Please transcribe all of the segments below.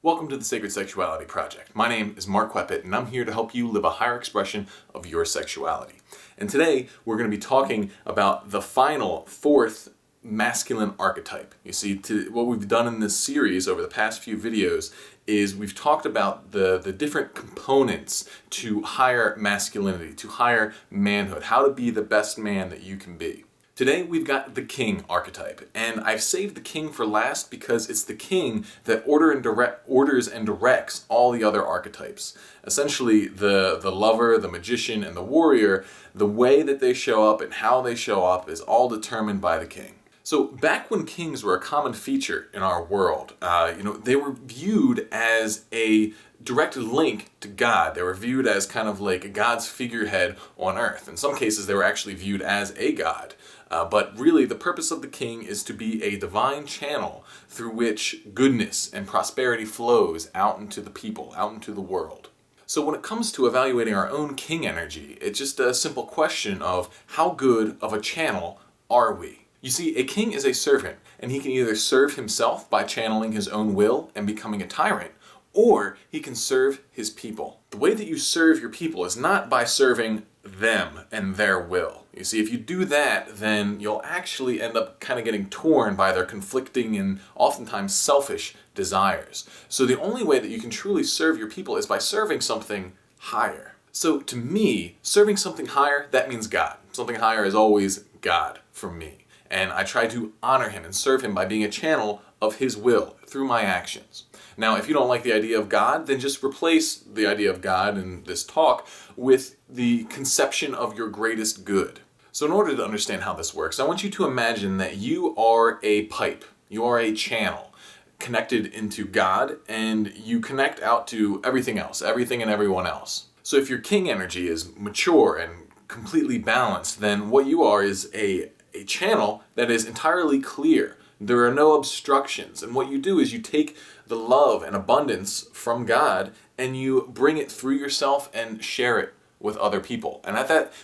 Welcome to the Sacred Sexuality Project. My name is Mark Weppett, and I'm here to help you live a higher expression of your sexuality. And today, we're going to be talking about the final, fourth masculine archetype. You see, what we've done in this series over the past few videos is we've talked about the different components to higher masculinity, to higher manhood, how to be the best man that you can be. Today we've got the king archetype, and I've saved the king for last because it's the king that orders and directs all the other archetypes. Essentially, the lover, the magician, and the warrior, the way that they show up and how they show up is all determined by the king. So back when kings were a common feature in our world, they were viewed as a direct link to God. They were viewed as kind of like God's figurehead on earth. In some cases, they were actually viewed as a god. But really, the purpose of the king is to be a divine channel through which goodness and prosperity flows out into the people, out into the world. So when it comes to evaluating our own king energy, it's just a simple question of how good of a channel are we? You see, a king is a servant, and he can either serve himself by channeling his own will and becoming a tyrant, or he can serve his people. The way that you serve your people is not by serving them and their will. You see, if you do that, then you'll actually end up kind of getting torn by their conflicting and oftentimes selfish desires. So the only way that you can truly serve your people is by serving something higher. So to me, serving something higher, that means God. Something higher is always God for me. And I try to honor him and serve him by being a channel of his will through my actions. Now, if you don't like the idea of God, then just replace the idea of God in this talk with the conception of your greatest good. So in order to understand how this works, I want you to imagine that you are a pipe. You are a channel connected into God, and you connect out to everything else, everything and everyone else. So if your king energy is mature and completely balanced, then what you are is a channel that is entirely clear. There are no obstructions, and what you do is you take the love and abundance from God and you bring it through yourself and share it with other people. And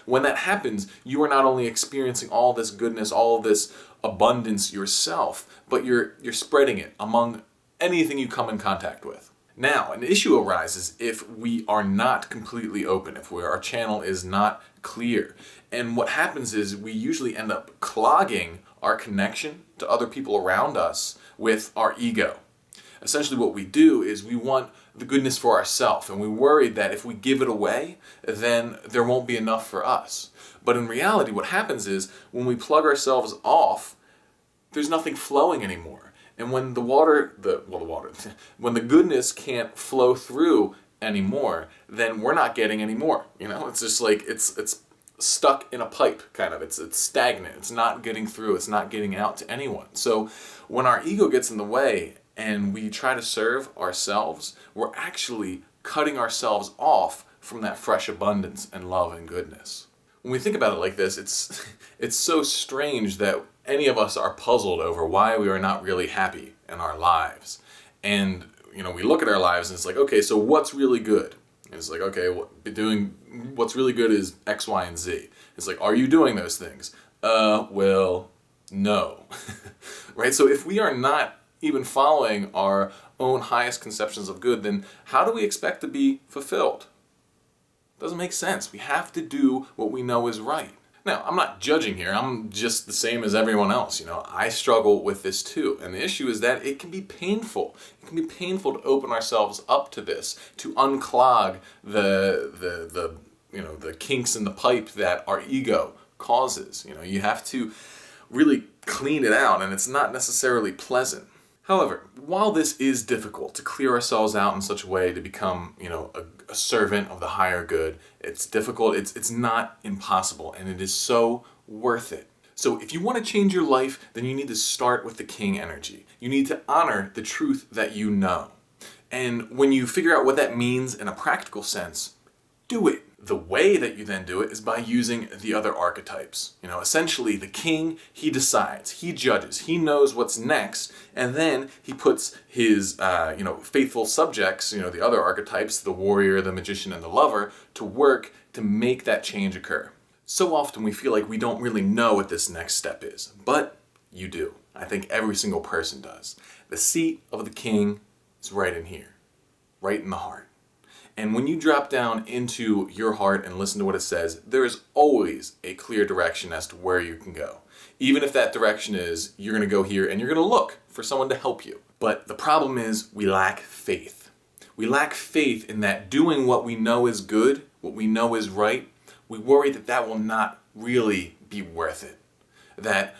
when that happens, you are not only experiencing all this goodness, all this abundance yourself, but you're spreading it among anything you come in contact with. Now, an issue arises if we are not completely open, if our channel is not clear. And what happens is we usually end up clogging our connection to other people around us with our ego. Essentially what we do is we want the goodness for ourselves, and we worry that if we give it away, then there won't be enough for us. But in reality, what happens is when we plug ourselves off, there's nothing flowing anymore. And when when the goodness can't flow through anymore, then we're not getting any more. It's just like it's stuck in a pipe, kind of. It's stagnant. It's not getting through. It's not getting out to anyone. So when our ego gets in the way and we try to serve ourselves, we're actually cutting ourselves off from that fresh abundance and love and goodness. When we think about it like this, it's so strange that any of us are puzzled over why we are not really happy in our lives. And we look at our lives and it's like, okay, so what's really good? And it's like, okay, what's really good is X, Y, and Z. It's like, are you doing those things? Well, no. Right? So if we are not even following our own highest conceptions of good, then how do we expect to be fulfilled? Doesn't make sense. We have to do what we know is right. Now, I'm not judging here. I'm just the same as everyone else. I struggle with this too. And the issue is that it can be painful. It can be painful to open ourselves up to this, to unclog the kinks in the pipe that our ego causes. You have to really clean it out, and it's not necessarily pleasant. However, while this is difficult to clear ourselves out in such a way to become, a servant of the higher good, it's difficult, it's not impossible, and it is so worth it. So if you want to change your life, then you need to start with the king energy. You need to honor the truth that you know. And when you figure out what that means in a practical sense, do it. The way that you then do it is by using the other archetypes. Essentially the king, he decides, he judges, he knows what's next, and then he puts his, faithful subjects, the other archetypes, the warrior, the magician, and the lover, to work to make that change occur. So often we feel like we don't really know what this next step is, but you do. I think every single person does. The seat of the king It's right in here, right in the heart. And when you drop down into your heart and listen to what it says, there is always a clear direction as to where you can go. Even if that direction is, you're going to go here and you're going to look for someone to help you. But the problem is we lack faith. We lack faith in that doing what we know is good, what we know is right, we worry that that will not really be worth it. That,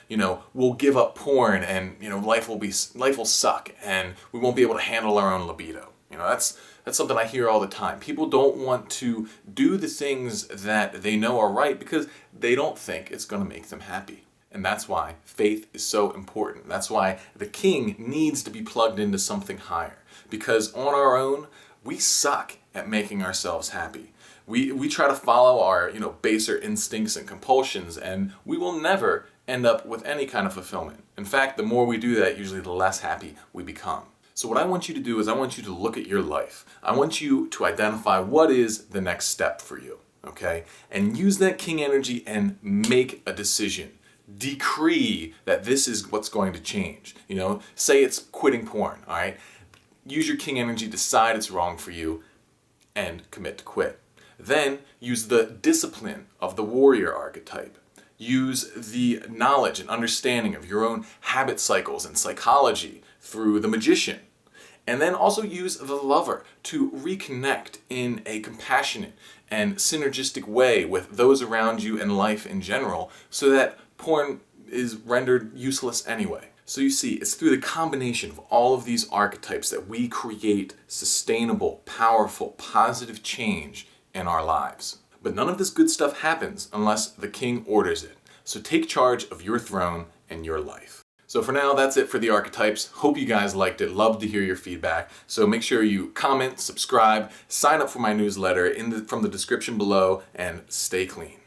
we'll give up porn and, life will suck and we won't be able to handle our own libido. That's something I hear all the time. People don't want to do the things that they know are right because they don't think it's going to make them happy. And that's why faith is so important. That's why the king needs to be plugged into something higher. Because on our own, we suck at making ourselves happy. We try to follow our, baser instincts and compulsions, and we will never end up with any kind of fulfillment. In fact, the more we do that, usually the less happy we become. So what I want you to do is I want you to look at your life. I want you to identify what is the next step for you, okay? And use that king energy and make a decision. Decree that this is what's going to change. Say it's quitting porn, all right? Use your king energy, decide it's wrong for you, and commit to quit. Then use the discipline of the warrior archetype. Use the knowledge and understanding of your own habit cycles and psychology through the magician. And then also use the lover to reconnect in a compassionate and synergistic way with those around you and life in general so that porn is rendered useless anyway. So you see, it's through the combination of all of these archetypes that we create sustainable, powerful, positive change in our lives. But none of this good stuff happens unless the king orders it. So take charge of your throne and your life. So for now, that's it for the archetypes. Hope you guys liked it. Love to hear your feedback. So make sure you comment, subscribe, sign up for my newsletter from the description below, and stay clean.